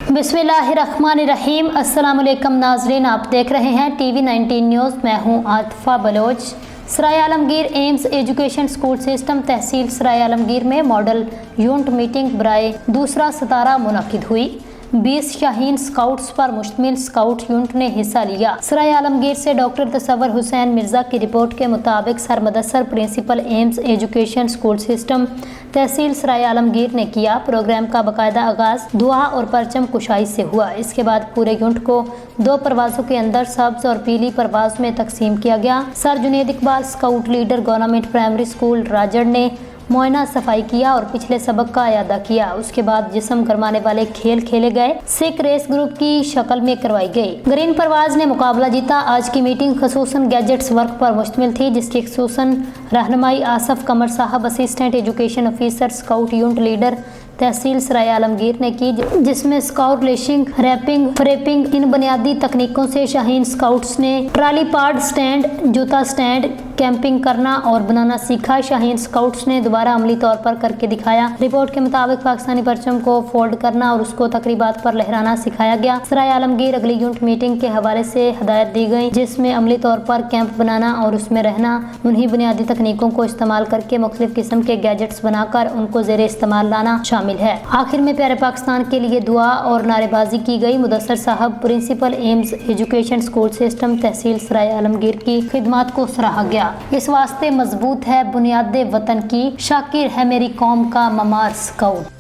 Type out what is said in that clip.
बिस्मिल्लाहिर्रहमानिर्रहीम। अस्सलाम वालेकुम नाजरीन, आप देख रहे हैं टीवी 19 न्यूज़। मैं हूं Atifa Baloch. Sarai Alamgir Aims education school system tehsil Sarai Alamgir में मॉडल यूनिट मीटिंग बराए दूसरा सितारा मुनक्किद हुई। 20 शाहीन स्काउट्स पर मुश्तमिल स्काउट यूनिट ने हिस्सा लिया। सराय आलमगीर से डॉक्टर तसव्वुर हुसैन मिर्जा की रिपोर्ट के मुताबिक सरमदस्सर principal Aims education school system tehsil Sarai Alamgir ने किया। प्रोग्राम का बाकायदा आगाज दुआ और परचम कुशाई से हुआ। इसके बाद पूरे यूनिट को 2 परवाज़ों के अंदर सब्ज और पीली परवाज में तकसीम किया गया। Sir Junaid Iqbal scout leader government primary school Rajar ने मुआयना सफाई किया और पिछले सबक का अयादा किया। उसके बाद जिस्म गरमाने वाले खेल खेले गए। सिख रेस ग्रुप की शक्ल में करवाई गई। ग्रीन परवाज ने मुकाबला जीता। आज की मीटिंग खसूसन गैजेट्स वर्क पर मुश्तमिल थी, जिसकी खसूसन रहनुमाई आसफ कमर साहब assistant education officer scout unit leader tehsil Sarai Alamgir ने की, जिसमें स्काउट लेशिंग, रैपिंग, फ्रेपिंग इन बुनियादी तकनीकों से शाहीन स्काउट्स ने ट्राली पार्ड स्टैंड, जूता स्टैंड, कैंपिंग करना और बनाना सीखा। शाहीन स्काउट्स ने दोबारा अमली तौर पर करके दिखाया। रिपोर्ट के मुताबिक पाकिस्तानी परचम को फोल्ड करना और उसको तकरीबात पर लहराना सिखाया गया। सराय आलमगीर अगली यूनिट मीटिंग के हवाले से हदायत दी गई, जिसमें अमली तौर पर कैंप बनाना और उसमें रहना, उन्हीं बुनियादी तकनीकों को इस्तेमाल करके मुख्तलिफ किस्म के गैजेट्स बनाकर उनको ज़ेरे इस्तेमाल लाना शामिल है। आखिर में प्यारे पाकिस्तान के लिए दुआ और नारेबाजी की गई। मुदस्सर साहब principal Aims education school system tehsil Sarai Alamgir की खिदमत को सराहा गया। इस वास्ते मजबूत है बुनियाद वतन की, शाकिर है मेरी कौम का ममार स्काउट।